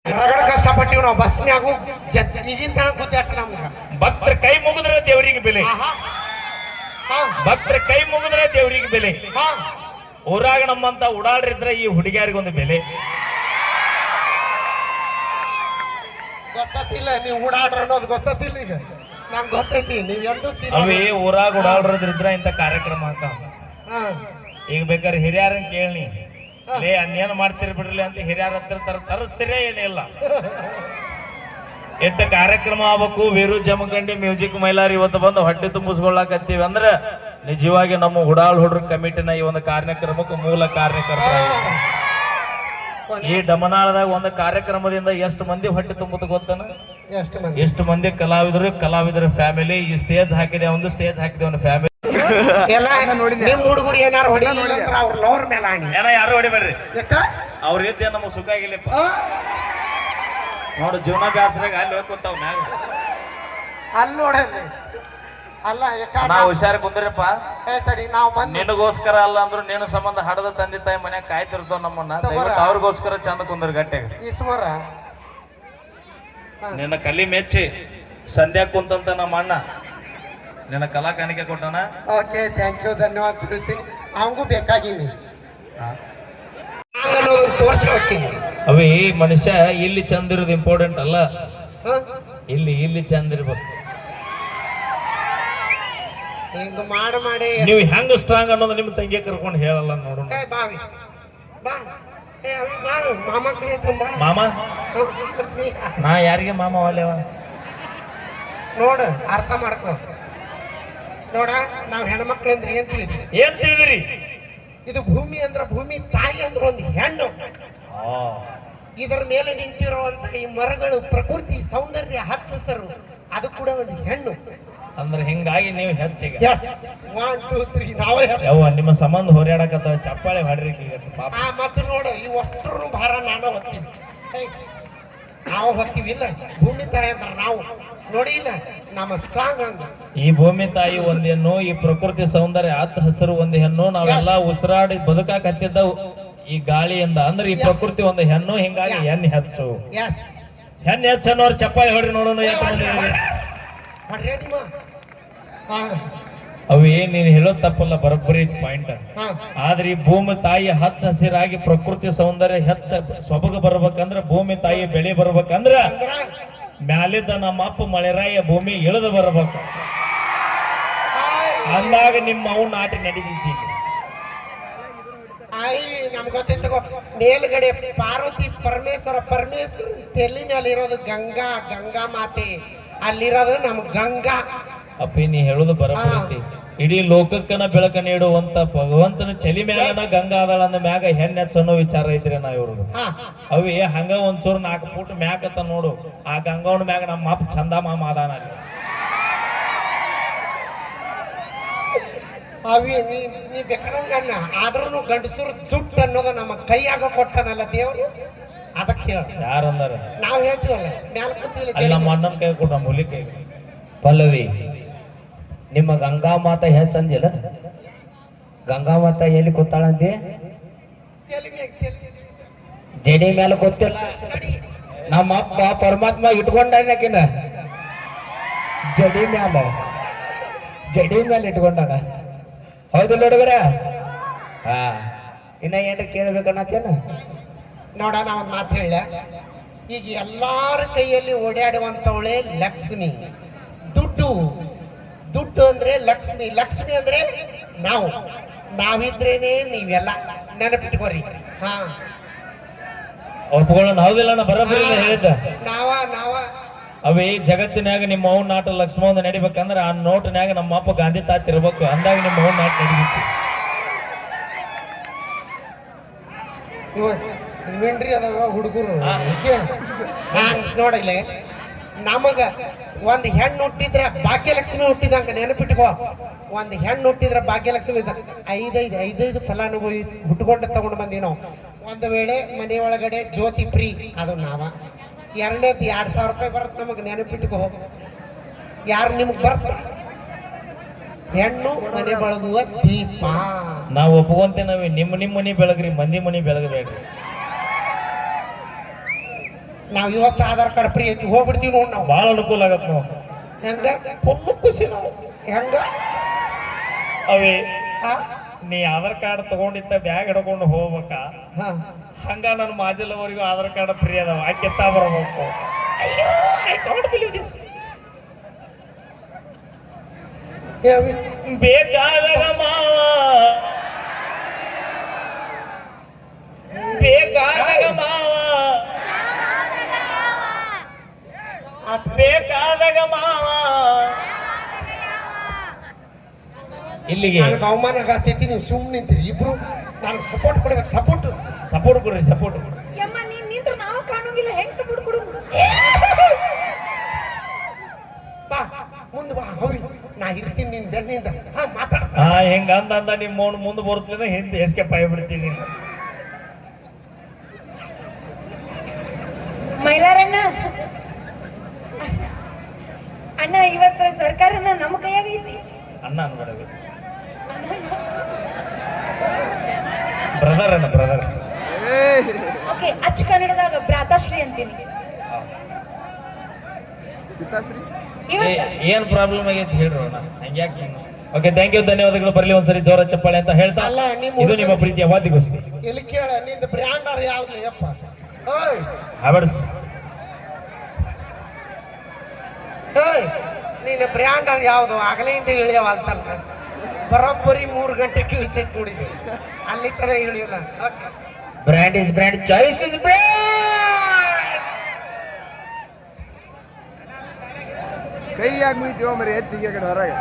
ಹೊರಗಡೆ ಕಷ್ಟಪಟ್ಟಿವ್ ನಾವು ಬಸ್ನ್ಯಾಗು ಈಗಿನ ತನಕ ಗೊತ್ತಾಟ ನಮ್ಗ ಭಕ್ತರ ಕೈ ಮುಗಿದ್ರೆ ದೇವರಿಗೆ ಬೆಲೆ, ಭಕ್ತರ ಕೈ ಮುಗಿದ್ರೆ ದೇವರಿಗೆ ಬೆಲೆ. ಊರಾಗ ನಮ್ಮಂತ ಉಡಾಡ್ರಿದ್ರೆ ಈ ಹುಡುಗಿಯರಿಗೊಂದು ಬೆಲೆ. ಗೊತ್ತಿಲ್ಲ ನೀವು ಓಡಾಡ್ರ ಅನ್ನೋದು ಗೊತ್ತಿಲ್ಲ. ಈಗ ನಂಗೆ ಗೊತ್ತೈತಿ ನೀವ್ ಎಂದು ಅವೇ ಊರಾಗ ಓಡಾಡ್ರದ್ರಿದ್ರ ಇಂತ ಕಾರ್ಯಕ್ರಮ ಅಂತ. ಈಗ ಬೇಕಾದ್ರೆ ಹಿರಿಯರನ್ನ ಕೇಳಿ ಲೇ ಅನ್ನೇನು ಮಾಡ್ತೀರಿ ಬಿಡ್ರಲಿ ಅಂತ ಹಿರಿಯರ ಹತ್ರ ತರಿಸ್ತೀರೇ ಏನಿಲ್ಲ. ಎಟ್ಟ ಕಾರ್ಯಕ್ರಮ ಆಗ್ಬೇಕು. ವೀರು ಜಮಖಂಡಿ ಮ್ಯೂಸಿಕ್ ಮೈಲಾರಿ ಇವತ್ತು ಬಂದು ಹೊಟ್ಟೆ ತುಂಬಿಸ್ಕೊಳ್ಳಾಕತ್ತೀವಿ ಅಂದ್ರೆ ನಿಜವಾಗಿ ನಮ್ಮ ಉಡಾಳ್ ಹುಡ್ರ ಕಮಿಟಿನ ಈ ಒಂದು ಕಾರ್ಯಕ್ರಮಕ್ಕೆ ಮೂಲ ಕಾರ್ಯಕರ್ತ. ಈ ಡಮನಾಳದಾಗ ಒಂದು ಕಾರ್ಯಕ್ರಮದಿಂದ ಎಷ್ಟು ಮಂದಿ ಹೊಟ್ಟೆ ತುಂಬುತ್ತ ಗೊತ್ತನ? ಎಷ್ಟು ಮಂದಿ ಕಲಾವಿದರು ಫ್ಯಾಮಿಲಿ. ಈ ಸ್ಟೇಜ್ ಹಾಕಿದೆ ಒಂದು, ಸ್ಟೇಜ್ ಹಾಕಿದೆ ಒಂದು ಫ್ಯಾಮಿಲಿ. ಹುಡುಗರು ಏನಾರು ಯಾರು ಹೊಡಿಬೇಡ್ರಿ, ಅವ್ರ ಇದ್ದೇ ನಮಗ್ ಸುಖ ಆಗಿಲ್ಲಪ್ಪ. ನೋಡು ಜೀವನ ಬ್ಯಾಸರಾಗ ಅಲ್ಲಿ ಹೋಗ್ಕೊತಾವ್ ಮ್ಯಾಗ. ಅಲ್ಲಿ ನೋಡ ಅಲ್ಲ ನಾ ಹುಷಾರ ಕುಂದ್ರಪ್ಪ. ನಿನಗೋಸ್ಕರ ಅಲ್ಲ ಅಂದ್ರು ನೀನು ಸಂಬಂಧ ಹಡದ ತಂದೆ ತಾಯಿ ಮನ್ಯಾಗ ಕಾಯ್ತಿರ್ತಾವ ನಮ್ಮನ್ನ. ದಯವಿಟ್ಟು ಅವ್ರಿಗೋಸ್ಕರ ಚಂದ ಕುಂದ್ರ ಗಟ್ಟೆಗ. ನಿನ್ನ ಕಲಿ ಮೆಚ್ಚಿ ಸಂಧ್ಯಾ ಕುಂತಂತ ನಮ್ಮ ಅಣ್ಣ ನಿನ್ನ ಕಲಾ ಕಾಣಿಕೆ ಕೊಟ್ಟಣ. ಓಕೆ ಥ್ಯಾಂಕ್ ಯು, ಧನ್ಯವಾದ ತಿಳಿಸ್ತೀನಿ. ಅವಂಗೂ ಬೇಕಾಗಿನಿ ತೋರಿಸ್ಕೊಡ್ತೀನಿ. ಅವೇ ಮನುಷ್ಯ ಇಲ್ಲಿ ಚಂದ ಇರೋದು ಇಂಪಾರ್ಟೆಂಟ್ ಅಲ್ಲ, ಇಲ್ಲಿ ಚಂದ ಇರ್ಬೇಕು. ನೀವು ಹೆಂಗ ಸ್ಟ್ರಾಂಗ್ ಅನ್ನೋದು ನಿಮ್ ತಂಗಿ ಕರ್ಕೊಂಡು ಹೇಳಲ್ಲ ನೋಡೋಣ. ಮಾಮ ನಾ ಯಾರಿಗೆ ಮಾಮ ವಾಲ್ಯವ ನೋಡ ಅರ್ಥ ಮಾಡ್ಕೊ. ನೋಡ ನಾವ್ ಹೆಣ್ಮಕ್ಳು ಅಂದ್ರೆ ಏನ್ ತಿಳಿದಿರಿ? ಇದು ಭೂಮಿ ಅಂದ್ರ ಭೂಮಿ ತಾಯಿ ಅಂದ್ರ ಒಂದು ಹೆಣ್ಣು. ಇದರ ಮೇಲೆ ನಿಂತಿರುವಂತ ಈ ಮರಗಳು, ಪ್ರಕೃತಿ ಸೌಂದರ್ಯ, ಹಚ್ಚಸರು, ಅದು ಕೂಡ ಒಂದು ಹೆಣ್ಣು. ಅಂದ್ರೆ ಹಿಂಗಾಗಿ ನೀವು ಹೆಚ್ಚಿಗೆ ನಿಮ್ಮ ಸಂಬಂಧ ಹೊರ್ಯಾಡಕತ್ತ ಚಪ್ಪಾಳೆ ಹೊಡ್ರಿ. ಮತ್ತೆ ನೋಡು ಇವಷ್ಟರು ಭಾರ ನಾನು ಹೊತ್ತೀವಿ, ನಾವು ಹೊತ್ತೀವಿ. ಇಲ್ಲ ಭೂಮಿ ತಾಯಿ ಅಂದ್ರ ನಾವು ನೋಡಿ ಇಲ್ಲ ನಮ್ಮ ಸ್ಟ್ರಾಂಗ್ ಹಂಗ. ಈ ಭೂಮಿ ತಾಯಿ ಒಂದ್ ಹೆಣ್ಣು, ಈ ಪ್ರಕೃತಿ ಸೌಂದರ್ಯ ಹಚ್ಚ ಹಸಿರು ಒಂದ್ ಹೆಣ್ಣು. ನಾವೆಲ್ಲ ಉಸಿರಾಡಿ ಬದುಕಾಕತ್ತಿದ್ದ ಈ ಗಾಳಿಯಿಂದ. ಅಂದ್ರೆ ಈ ಪ್ರಕೃತಿ ಒಂದು ಹೆಣ್ಣು, ಹಿಂಗಾಗಿ ಹೆಣ್ಣು ಹೆಚ್ಚು. ಹೆಣ್ಣು ಹೆಚ್ಚು ಅನ್ನೋರು ಚಪ್ಪಾಳೆ ಹೊಡ್ರಿ ನೋಡೋಣ. ಅವೇ ನೀನ್ ಹೇಳೋದ್ ತಪ್ಪಲ್ಲ, ಬರೋಬ್ಬರಿ ಪಾಯಿಂಟ್. ಆದ್ರೆ ಈ ಭೂಮಿ ತಾಯಿ ಹಚ್ಚ ಹಸಿರಾಗಿ ಪ್ರಕೃತಿ ಸೌಂದರ್ಯ ಹೆಚ್ಚ ಸೊಬಗ ಬರ್ಬೇಕಂದ್ರ, ಭೂಮಿ ತಾಯಿ ಬೆಳೆ ಬರ್ಬೇಕಂದ್ರ ಮ್ಯಾಲಿದ್ದ ನಮ್ಮ ಅಪ್ಪ ಮಳೆರಾಯ ಭೂಮಿ ಇಳಿದು ಬರ್ಬೇಕು. ಅಂದಾಗ ನಿಮ್ಮ ಅವು ನಾಟಿ ನಡೀತಿದ್ದೀನಿ. ನಮ್ಗೆ ಗೊತ್ತಿತ್ತು ಮೇಲ್ಗಡೆ ಪಾರ್ವತಿ ಪರಮೇಶ್ವರ ತಲೆ ಮೇಲೆ ಇರೋದು ಗಂಗಾ ಮಾತೆ, ಅಲ್ಲಿರೋದು ನಮ್ ಗಂಗಾ. ಅಪ್ಪಿ ನೀ ಹೇಳುದು ಬರಬರ್ತಿ. ಇಡೀ ಲೋಕಕ್ಕನ ಬೆಳಕ ನೀಡುವಂತ ಭಗವಂತನ ತಲೆ ಮ್ಯಾಲನ ಗಂಗಾ ಅದಳ ಅಂದ ಮ್ಯಾಗ ಹೆಣ್ಣೆಚ್ಚ ಅನ್ನೋ ವಿಚಾರ ಐತ್ರಿ ನಾ ಇವ್ರದ್ದು. ಅವಿ ಹಂಗ ಒಂಚೂರು 4 ಫೂಟ್ ಮ್ಯಾಕತ್ತ ನೋಡು, ಆ ಗಂಗಾವನ ಮ್ಯಾಗ ನಮ್ಮ ಅಪ್ಪ ಚಂದ ಮಾಮ ಅದಾನ. ಅವಿ ನೀ ಬೇಕಾದಂಗನ್ನ ಆದ್ರೂ ಗಂಡಸರು ಜುಟ್ಟು ಅನ್ನೋದು ನಮ್ಮ ಕೈಯಾಗ ಕೊಟ್ಟನಲ್ಲ ದೇವ್ರು. ಅದಕ್ಕೆ ಯಾರಂದಾರ ನಾವ್ ಹೇಳ್ತೀವಲ್ಲ ಮ್ಯಾಲ ಕೂತಿಲ್ಲ. ನಮ್ಮ ಅಣ್ಣನ ಕೈ ಕೊಟ್ಟ ಮೂಲಿ ಕೈ. ಪಲ್ಲವಿ, ನಿಮ್ಮ ಗಂಗಾ ಮಾತ ಹೆಚ್ಚಂದಿಲ್ಲ? ಗಂಗಾ ಮಾತ ಎಲ್ಲಿ ಕೂತಾಳಂದಿ? ಜಡಿ ಮೇಲೆ ಗೊತ್ತಿಲ್ಲ. ನಮ್ಮ ಅಪ್ಪ ಪರಮಾತ್ಮ ಇಟ್ಕೊಂಡಾಕಿನ ಜಡಿ ಮೇಲೆ ಇಟ್ಕೊಂಡಾನ. ಹೌದಿಲ್ಲ ಹುಡುಗರ? ಇನ್ನ ಏನ್ರ ಕೇಳ್ಬೇಕನ್ನತ್ತೇನ? ನೋಡ ನಾ ಒಂದ್ ಮಾತು ಹೇಳ. ಈಗ ಎಲ್ಲಾರ ಕೈಯಲ್ಲಿ ಓಡಾಡುವಂತವಳೆ ಲಕ್ಷ್ಮಿ. ದುಡ್ಡು ಅಂದ್ರೆ ಲಕ್ಷ್ಮಿ ಅಂದ್ರೆ ನಾವಿದ್ರೇನೆ ನೀವೆಲ್ಲ ನೆನಪಿಟ್ಕೋರಿ. ಒಪ್ಕೊಳ್ಳೋಣ. ಹೌದಿಲ್ಲ ಬರೋಬ್ಬರಿ ಹೇಳಿದ್ದ. ನಾವ ಅವೇ ಜಗತ್ತಿನಾಗ ನಿಮ್ಮ ಅವ್ನ ನಾಟ ಲಕ್ಷ್ಮಣ ನಡಿಬೇಕಂದ್ರ ಆ ನೋಟ್ನ್ಯಾಗ ನಮ್ಮ ಅಪ್ಪ ಗಾಂಧಿ ತಾತ ಇರ್ಬೇಕು. ಅಂದಾಗ ನಿಮ್ಮ ಅವ್ನ ನಾಟ ನಡಿಬೇಕು. ಹುಡುಗರು ನೋಡಲ್ಲ, ನಮಗ ಒಂದ್ ಹೆಣ್ಣು ಹುಟ್ಟಿದ್ರ ಭಾಗ್ಯಲಕ್ಷ್ಮಿ ಹುಟ್ಟಿದಂಗ ನೆನಪಿಟ್ಕೋ. ಒಂದ್ ಹೆಣ್ಣು ಹುಟ್ಟಿದ್ರ ಭಾಗ್ಯಲಕ್ಷ್ಮಿ 5 ಫಲಾನುಭವಿ ಹುಟ್ಕೊಂಡು ತಗೊಂಡು ಬಂದಿ ನಾವು. ಒಂದು ವೇಳೆ ಮನೆ ಒಳಗಡೆ ಜ್ಯೋತಿ ಫ್ರೀ, ಅದು ನಾವ. ಎರಡನೇದು 2000 ರೂಪಾಯಿ ಬರುತ್ತೆ ನಮಗ್, ನೆನಪಿಟ್ಕೋ. ಯಾರು ನಿಮಗ್ ಬರುತ್ತ? ಹೆಣ್ಣು ಮನೆ ಬೆಳಗುವ ದೀಪ. ನಾವು ಒಪ್ಕೊಂತೇವೆ. ನಿಮ್ಮ ಮನಿ ಬೆಳಗ್ರಿ, ಮಂದಿ ಮನಿ ಬೆಳಗಬೇಡ್ರಿ. ನಾವ್ ಇವತ್ತು ಆಧಾರ್ ಕಾರ್ಡ್ ಫ್ರೀ ಐತಿ ಹೋಗ್ಬಿಡ್ತೀವಿ ನೋಡ್ ನಾವು. ಬಹಳ ಅನುಕೂಲ ಆಗತ್ ನಾವು. ಹೆಂಗ ಫುಲ್ ಖುಷಿ ನಾವು. ಹೆಂಗ ಅವೇ ಆ? ನೀ ಆಧಾರ್ ಕಾರ್ಡ್ ತಗೊಂಡಿದ್ದ ಬ್ಯಾಗ್ ಹಿಡ್ಕೊಂಡು ಹೋಗ್ಬೇಕ, ಹಾ ಹಂಗ ನನ್ನ ಮಾಜಿಲವರಿಗೂ ಆಧಾರ್ ಕಾರ್ಡ್ ಫ್ರೀ ಅದಾವ, ಆಕೆತ್ತ ಬರಬೇಕು. ಅಯ್ಯೋ ಐ ಕಾಂಟ್ ಬಿಲೀವ್ ದಿಸ್. ಬೇಕಾದಾಗ ಮಾವ, ಬೇಕಾದಾಗ ಮಾವ, ಬೇಕಾದಾಗ ಮಾವ. ಇಲ್ಲಿಗೆ ನನಗೆ ಅವಮಾನ ಆಗತೈತಿ, ನೀವು ಸುಮ್ಮನೆ ನಿಂತೀರಿ ಇಬ್ರು. ನನಗೆ ಸಪೋರ್ಟ್ ಕೊಡ್ಬೇಕು, ಸಪೋರ್ಟ್ ಸಪೋರ್ಟ್ ಕೊಡ್ರಿ, ಸಪೋರ್ಟ್. ಯಮ್ಮ ನೀನ್ ನಿಂತ್ರ ನಾವು ಕಾಣುವಿಲ್ಲ, ಹೆಂಗ್ ಸಪೋರ್ಟ್ ಕೊಡುದು? ಬಾ ಮುಂದೆ ಬಾ. ಹೋಗಿ ನಾ ಇರ್ತೀನಿ ನಿನ್ ಬೆನ್ನಿಂದ. ಹಾ ಮಾತಾಡ. ಹಾ ಹೆಂಗ ಅಂದ ನಿಮ್ಮ ಮೌನ ಮುಂದೆ ಬರುತ್ತಲಿಂದ ಹಿಂದೆ ಎಸ್ಕೇಪ್ ಆಗಿಬಿಡ್ತೀನಿ. ಮೈಲಾರಣ್ಣ ಅಣ್ಣ, ಇವತ್ತು ಸರ್ಕಾರನ ನಮ್ಮ ಕೈಯಾಗ ಐತಿ. ಅಣ್ಣ ಅನ್ಬಾರ್ದು, ಬ್ರದರ್ ಅಣ್ಣ, ಬ್ರದರ್. ಓಕೆ, ಅಚ್ಚ ಕನ್ನಡದಾಗ ಭ್ರಾತಾಶ್ರೀ ಅಂತೀನಿ. ಇವತ್ತು ಏನ್ ಪ್ರಾಬ್ಲಮ್ ಆಗೈತಿ ಹೇಳ್ರಿ ಅಣ್ಣ, ಹಂಗ್ಯಾಕೆ ಹಿಂಗ. ಓಕೆ, ಥ್ಯಾಂಕ್ ಯು, ಧನ್ಯವಾದಗಳು. ಬರ್ಲಿ ಒಂದ್ಸರಿ ಜೋರ ಚಪ್ಪಾಳೆ ಅಂತ ಹೇಳ್ತಾ, ಅಲ್ಲ, ಇದು ನಿಮ್ಮ ಪ್ರೀತಿಯ ವಾದ್ಯಗೋಷ್ಠಿ. ಇಲ್ಲಿ ಕೇಳ, ನಿಂದ ಬ್ರ್ಯಾಂಡರ್ ಯಾವ್ದು ಯಪ್ಪ? ಓಯ್ ಹ್ಯಾಬರ್ಸ್. ಓಯ್ ನಿನ್ನ ಬ್ರ್ಯಾಂಡರ್ ಯಾವ್ದು? ಆಗಲಿಂದ ಇಳಿಯವಲ್ತಲ್ಲ, ಬರೋಬ್ಬರಿ 3 ಗಂಟೆಗೆ ಇಳಿತೈತಿ ನೋಡಿದ್ವಿ, ಅಲ್ಲಿ ತರ ಇಳಿಯೋಲ್ಲ. Okay, brand is brand, choice is brand. ಕೈ ಯಾಕೆ ಮುಗಿತೀವ ಮರಿ ಎತ್ತಿಗೆ ಕಡೆ ಹೊರಗೆ